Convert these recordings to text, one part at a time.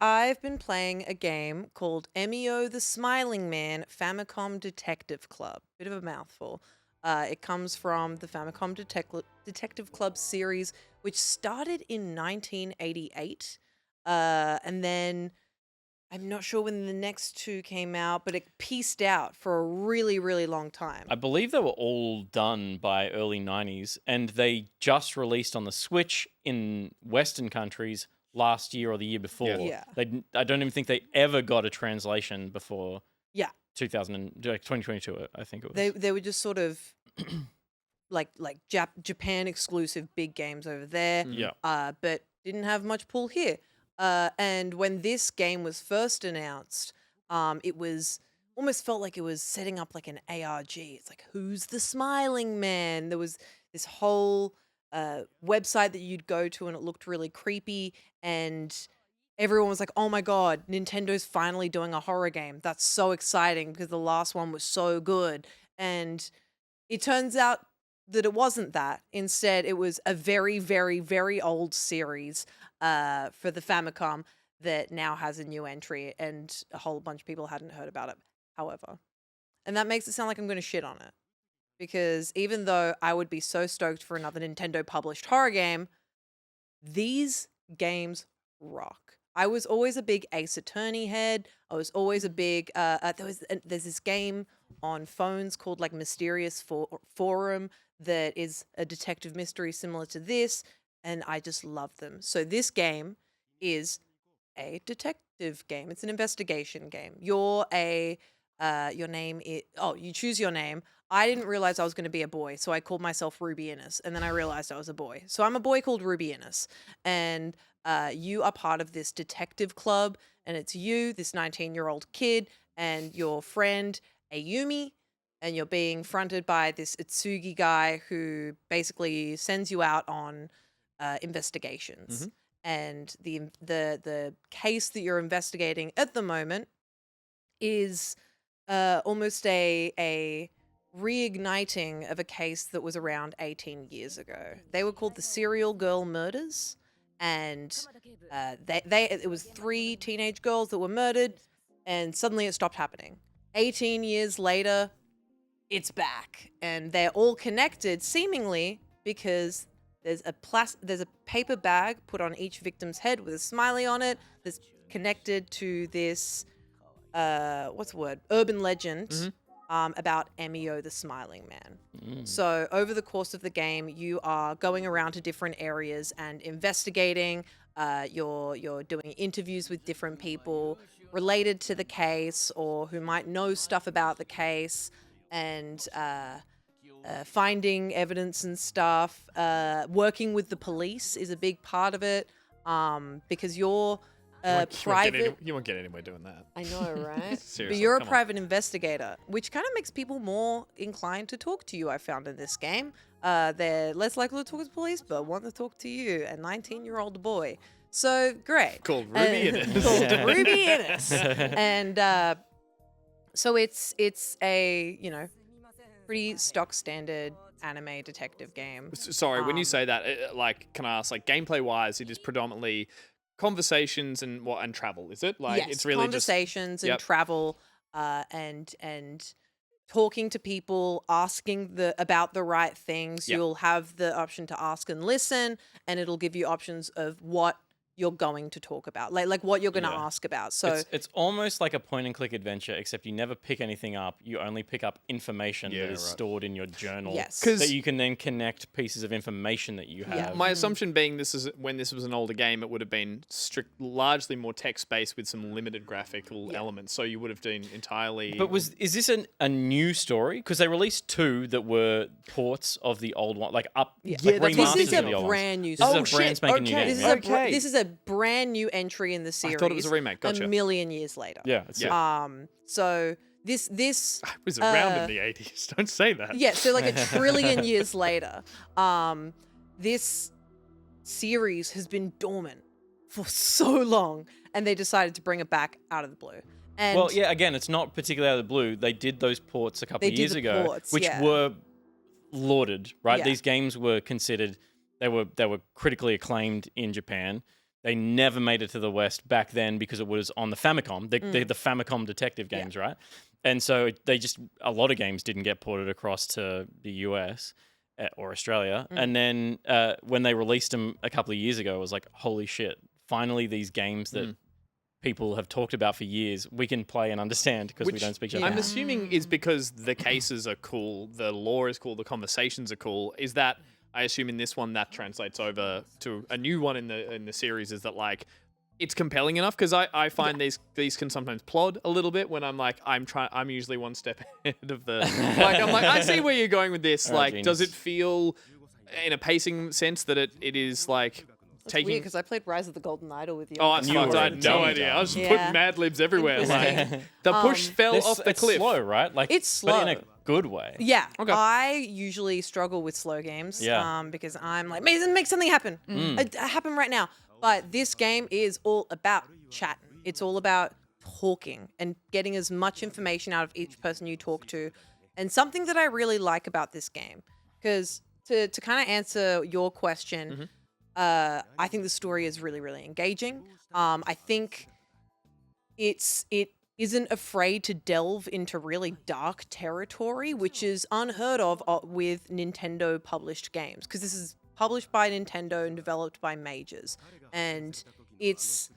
I've been playing a game called Emio the Smiling Man Famicom Detective Club. Bit of a mouthful. It comes from the Famicom Detective Club series, which started in 1988. And then I'm not sure when the next two came out, but it pieced out for a really, really long time. I believe they were all done by early 90s, and they just released on the Switch in Western countries last year or the year before. Yeah. I don't even think they ever got a translation before Yeah. 2022, I think it was. They were just sort of like Japan exclusive big games over there. Yeah. But didn't have much pull here. And when this game was first announced, it was almost felt like it was setting up like an ARG. It's like, who's the smiling man? There was this whole website that you'd go to, and it looked really creepy. And everyone was like, oh my God, Nintendo's finally doing a horror game. That's so exciting because the last one was so good. And it turns out that it wasn't that. Instead, it was a very, very, very old series for the Famicom that now has a new entry, and a whole bunch of people hadn't heard about it, however. And that makes it sound like I'm going to shit on it. Because even though I would be so stoked for another Nintendo published horror game, these games rock. I was always a big Ace Attorney head. I was always a big there's this game on phones called like Mysterious Forum that is a detective mystery similar to this, and I just love them. So this game is a detective game. It's an investigation game. Your name is you choose your name. I didn't realize I was going to be a boy, so I called myself Ruby Innes, and then I realized I was a boy. So I'm a boy called Ruby Innes, and you are part of this detective club, and it's you, this 19-year-old kid, and your friend Ayumi, and you're being fronted by this Itsugi guy who basically sends you out on investigations. And the case that you're investigating at the moment is almost a reigniting of a case that was around 18 years ago. They were called the Serial Girl Murders, and it was 3 teenage girls that were murdered, and suddenly it stopped happening. 18 years later, it's back, and they're all connected seemingly because there's a paper bag put on each victim's head with a smiley on it that's connected to this urban legend about Emio the Smiling Man. So over the course of the game, you are going around to different areas and investigating. You're doing interviews with different people related to the case or who might know stuff about the case, and finding evidence and stuff. Working with the police is a big part of it, because you're private. You won't get anywhere doing that. I know, right? Seriously, but you're a come on. private investigator, which kind of makes people more inclined to talk to you, I found in this game. They're less likely to talk to the police, but want to talk to you, a 19-year-old boy. So, great. Called Ruby Innes. Called Ruby Innes. And so it's a, pretty stock standard anime detective game. Sorry, when you say that, can I ask, gameplay-wise, it is predominantly conversations and travel, is it? Yes, it's really conversations just, and travel, and talking to people, asking about the right things. Yep. You'll have the option to ask and listen, and it'll give you options of what you're going to talk about, like what you're going to ask about. So it's almost like a point and click adventure, except you never pick anything up. You only pick up information that is stored in your journal. Yes. That you can then connect pieces of information that you have. Yeah. My assumption being when this was an older game, it would have been largely more text-based with some limited graphical elements. So you would have been entirely... But is this a new story? Because they released 2 that were ports of the old one, this remasters is of the a old brand new. This is Oh, a brand shit, spanking new okay. game. This is a brand new entry in the series. I thought it was a remake. Gotcha. A million years later. Yeah. So this I was around in the 80s. Don't say that. Yeah, so like a trillion years later, this series has been dormant for so long, and they decided to bring it back out of the blue. And Well, yeah, again, it's not particularly out of the blue. They did those ports a couple of years ago, which were lauded, right? Yeah. These games were considered, they were critically acclaimed in Japan. they never made it to the West back then because it was on the Famicom, the Famicom detective games, right? And so a lot of games didn't get ported across to the US or Australia. And then when they released them a couple of years ago, it was like, holy shit, finally these games that people have talked about for years, we can play and understand because we don't speak Japanese. I'm assuming is because the cases are cool, the lore is cool, the conversations are cool. Is that, I assume in this one that translates over to a new one in the series, is that like it's compelling enough? Because I find these can sometimes plod a little bit when I'm like, I'm usually one step ahead of the like I'm like, I see where you're going with this. Like, genius. does it feel in a pacing sense that it is like That's taking weird because I played Rise of the Golden Idol with you. Oh, that's You fucked. were I had no dumb idea. I was just Yeah. putting Mad Libs everywhere. Like the push fell off the It's cliff. slow, right? Like It's but in slow. a good way. Yeah. Okay. I usually struggle with slow games. Yeah. Because I'm like, make something happen. Happen right now. But this game is all about chatting. It's all about talking and getting as much information out of each person you talk to. And something that I really like about this game, because to kind of answer your question, I think the story is really, really engaging. I think it isn't afraid to delve into really dark territory, which is unheard of with Nintendo published games, because this is published by Nintendo and developed by majors, and it's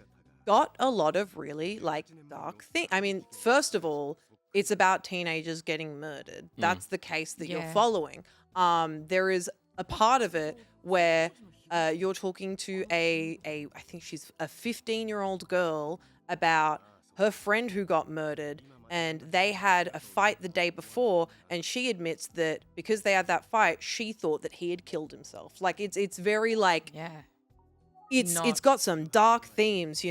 got a lot of really like dark things. I mean, first of all, it's about teenagers getting murdered. That's the case that you're Yeah. following. There is a part of it where you're talking to I think she's a 15-year-old girl about her friend who got murdered, and they had a fight the day before, and she admits that because they had that fight, she thought that he had killed himself. Like it's very like Yeah. it's Not- got some dark themes,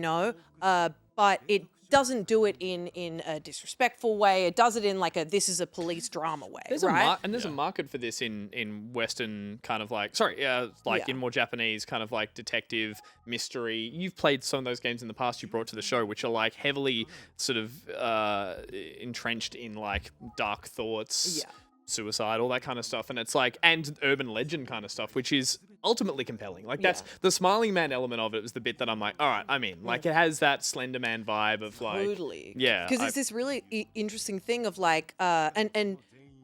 but it doesn't do it in a disrespectful way. It does it in like this is a police drama way, There's right? a market for this in Western kind of like in more Japanese kind of like detective mystery. You've played some of those games in the past you brought to the show, which are like heavily sort of entrenched in like dark thoughts, suicide, all that kind of stuff, and it's like and urban legend kind of stuff, which is ultimately compelling. Like that's the Smiling Man element of it was the bit that I'm like, all right, I'm in. Like it has that Slender Man vibe of like Totally. yeah, Because it's this really interesting thing of like, and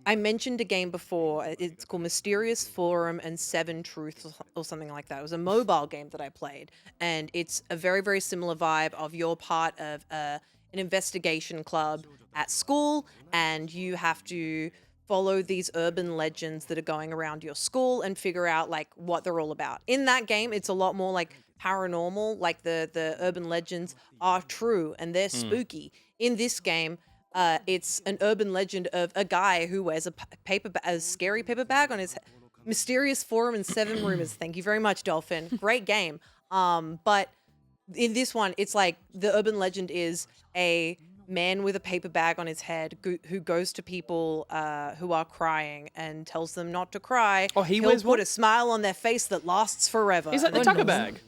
I mentioned a game before. It's called Mysterious Forum and Seven Truths or something like that. It was a mobile game that I played, and it's a very, very similar vibe of you're part of an investigation club at school, and you have to follow these urban legends that are going around your school and figure out like what they're all about. In that game, it's a lot more like paranormal, like the urban legends are true and they're spooky. In this game, it's an urban legend of a guy who wears a scary paper bag on his head. Mysterious Forum and Seven Rumors. Thank you very much, Dolphin. Great game. But in this one, it's like the urban legend is a man with a paper bag on his head who goes to people who are crying and tells them not to cry. Oh, he He'll wears put what? a smile on their face that lasts forever. Is that the And tucker bag?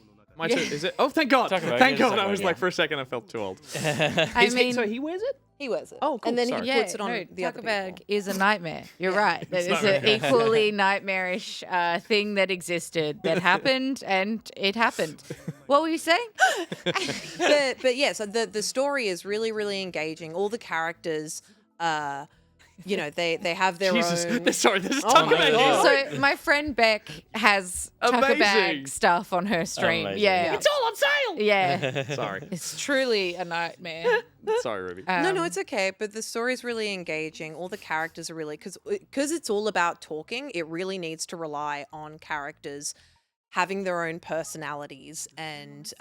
Is it? Oh, thank God! Tucker bag, Thank yeah, God! tucker I was bag, like, yeah. for a second, I felt too old. I mean, So he wears it? he wears it. Oh, cool. And then Sorry. he puts it on no, the other tucker bag people. is a nightmare. You're right. That is not an really. equally nightmarish thing that existed, that happened, and it happened. What were you saying? but yeah, so the story is really, really engaging. All the characters, they have their Jesus, own. sorry, this is Oh tucker my bag. God. So my friend Beck has tucker Amazing. bag stuff on her stream. Amazing. Yeah. It's all on sale. Yeah. Sorry, It's truly a nightmare. sorry, Ruby. No, it's okay. But the story is really engaging. All the characters are really because it's all about talking. It really needs to rely on characters having their own personalities and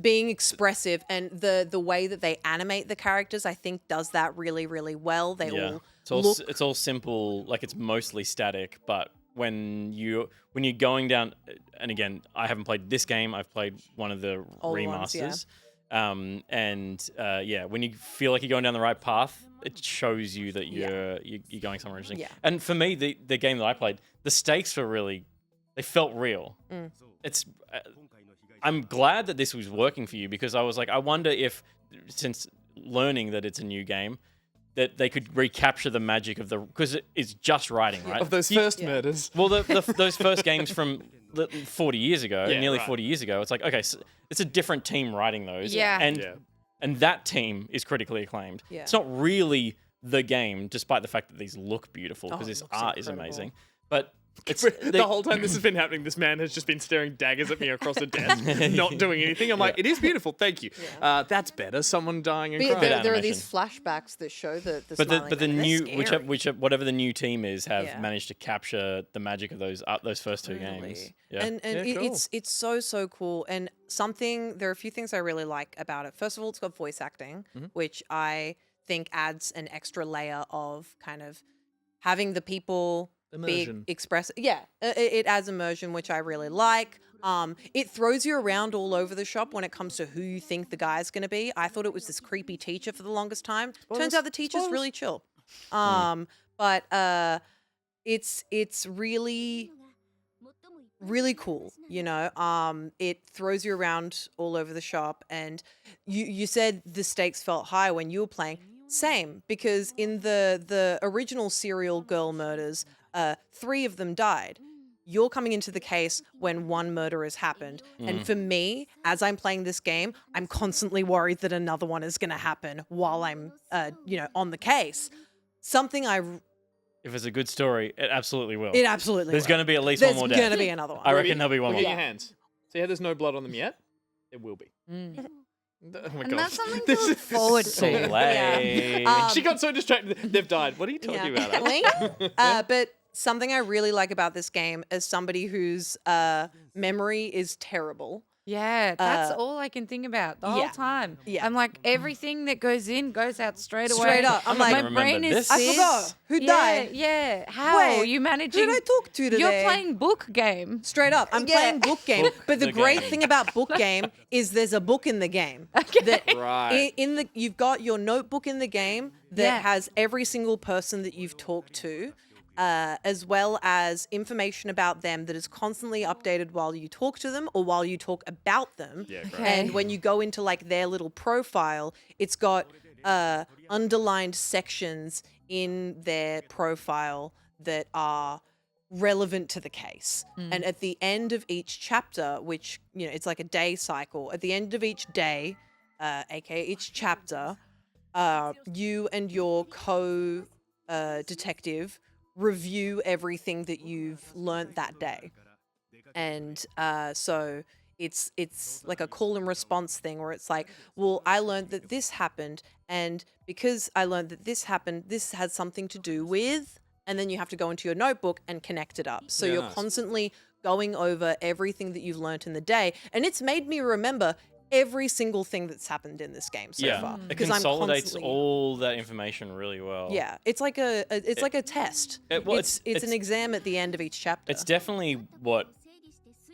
being expressive. And the way that they animate the characters, I think, does that really, really well. They all look. It's all simple, like it's mostly static, but when you're going down, and again, I haven't played this game. I've played one of the Old ones, yeah. remasters. When you feel like you're going down the right path, it shows you that you're going somewhere interesting. Yeah. And for me, the game that I played, the stakes were they felt real. It's I'm glad that this was working for you, because I was like, I wonder if, since learning that it's a new game, that they could recapture the magic of because it's just writing, right? Of those first murders. Well, those first games from 40 years ago, Yeah, nearly right. 40 years ago. It's like, okay, so it's a different team writing those. Yeah. And that team is critically acclaimed. Yeah. It's not really the game, despite the fact that these look beautiful, because it this looks art is incredible. amazing. But it's The whole time this has been happening, this man has just been staring daggers at me across the desk, not doing anything. I'm like, it is beautiful, thank you. That's better. Someone dying and But crying. there are animation. these flashbacks that show the But smiling the men, and new they're scary. whatever the new team is have Yeah. managed to capture the magic of those first two games. Really. Yeah. And Yeah, cool. it's so cool. And there are a few things I really like about it. First of all, it's got voice acting, which I think adds an extra layer of kind of having the people Immersion. be express. Yeah, it adds immersion, which I really like. It throws you around all over the shop when it comes to who you think the guy's going to be. I thought it was this creepy teacher for the longest time. Turns out the teacher's really chill. But it's really cool, you know. It throws you around all over the shop, and you said the stakes felt high when you were playing. Same, because in the original serial girl murders, 3 of them died. You're coming into the case when one murder has happened. And for me, as I'm playing this game, I'm constantly worried that another one is going to happen while I'm, on the case. Something If it's a good story, it absolutely will. it absolutely There's will. going to be at least There's one more going death. to be another one. I reckon there'll be one Look more. at your hands. See how there's no blood on them yet? There will be. Oh my And god. that's something to This look is forward to. Slay. She got so distracted. They've died. What are you talking about? Alex? But something I really like about this game as somebody whose memory is terrible. Yeah, that's all I can think about the whole yeah. time. Yeah. I'm like, everything that goes in goes out straight away. Straight up. I'm not like, gonna my brain remember is this. I sis. forgot. Who Yeah, died? Yeah, how Wait, are you managing? Who did I talk to today? You're playing book game. Straight up. I'm playing book game. Book But the the great game. thing about book game is there's a book in the game. That Right. you've got your notebook in the game that Yeah. has every single person that you've talked to. As well as information about them that is constantly updated while you talk to them or while you talk about them. Yeah, great. Okay. And when you go into like their little profile, it's got underlined sections in their profile that are relevant to the case. And at the end of each chapter, which, it's like a day cycle, at the end of each day, aka each chapter, you and your detective review everything that you've learnt that day. And so it's like a call and response thing where it's like, well, I learned that this happened, and because I learned that this happened, this has something to do with, and then you have to go into your notebook and connect it up. So Yeah, you're nice. constantly going over everything that you've learnt in the day, and it's made me remember every single thing that's happened in this game so far. It Because I'm consolidates constantly- all that information really well. Yeah, it's like a test. well, it's it's- an exam at the end of each chapter. It's definitely what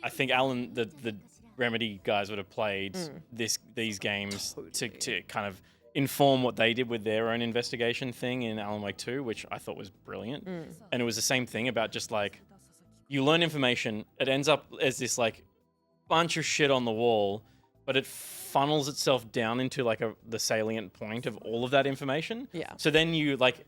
I think Alan, the Remedy guys would have played these games to kind of inform what they did with their own investigation thing in Alan Wake 2, which I thought was brilliant. And it was the same thing about just like, you learn information, it ends up as this like bunch of shit on the wall, but it funnels itself down into like the salient point of all of that information. Yeah. So then you like,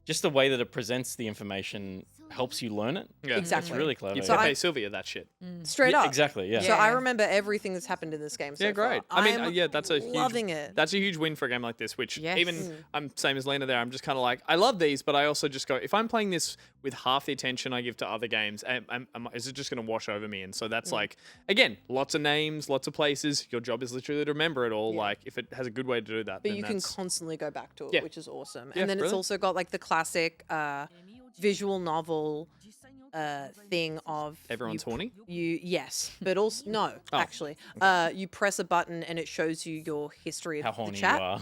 just the way that it presents the information helps you learn it. Yeah. Exactly. It's really clever. You'd yeah. pay Sylvia that shit. Straight Yeah, up. exactly, yeah. So I Yeah. remember everything that's happened in this game so Yeah, great. far. I mean, I'm that's a huge, loving it. That's a huge win for a game like this. Which Yes. even I'm same as Lena there. I'm just kind of like, I love these, but I also just go, if I'm playing this with half the attention I give to other games, is it just going to wash over me? And so that's like, again, lots of names, lots of places. Your job is literally to remember it all. Yeah. Like, if it has a good way to do that, But then you can that's constantly go back to it, Yeah. which is awesome. Yeah, And then it's brilliant. also got like the classic visual novel thing of everyone's horny. yes, but also no, Oh. actually, you press a button and it shows you your history of How the horny you chat are.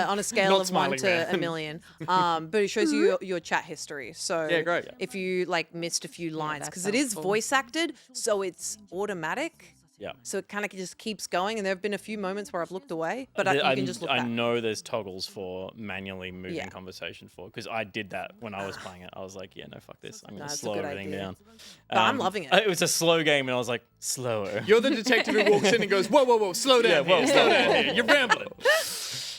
on a scale Not of 1 smiling, to man. a million. But it shows you your chat history. So Yeah, great. if you like missed a few lines, that because it sounds is cool. voice acted, so it's automatic. Yeah. So it kind of just keeps going, and there have been a few moments where I've looked away, but you can just look I back. know there's toggles for manually moving Yeah. conversation because I did that when I was playing it. I was like, yeah, no, fuck this. I'm going to it's a slow good everything idea. down. But I'm loving it. It was a slow game, and I was like, slower. You're the detective who walks in and goes, whoa, whoa, whoa, slow down, whoa, here, whoa, slow whoa, down whoa. here. You're rambling.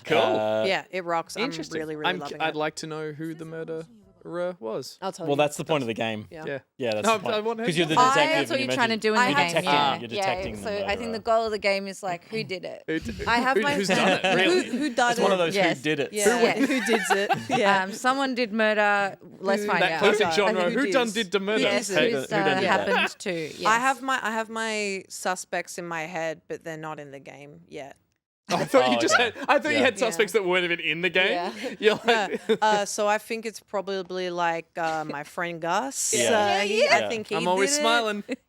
Cool. Yeah, it rocks. I'm Interesting. really, really loving I'd it. like to know who the murder was. I'll tell Well, you. that's the point of the game. Yeah. Yeah. Yeah, that's No, the I point. want to Because you're the know. detective. That's what and you're trying to do in I the have game. detecting, Yeah, you're detecting yeah. the So I think the murderer. goal of the game is like, who did it? I have my Who's done it? Really? who done It's it? one of those Yes. who did it. Yeah, who did it? Yeah. Someone did murder. Let's find That out. classic Who genre. done- Who who done dis? did the murder? Yes, Who who's done did that? happened to. Yes. I have my suspects in my head, but they're not in the game yet. Oh, I thought Oh, you just okay. had. I thought you Yeah. had suspects that weren't even in the game. Yeah. You're like, So I think it's probably like my friend Gus. Yeah. I think he I'm always did it. smiling.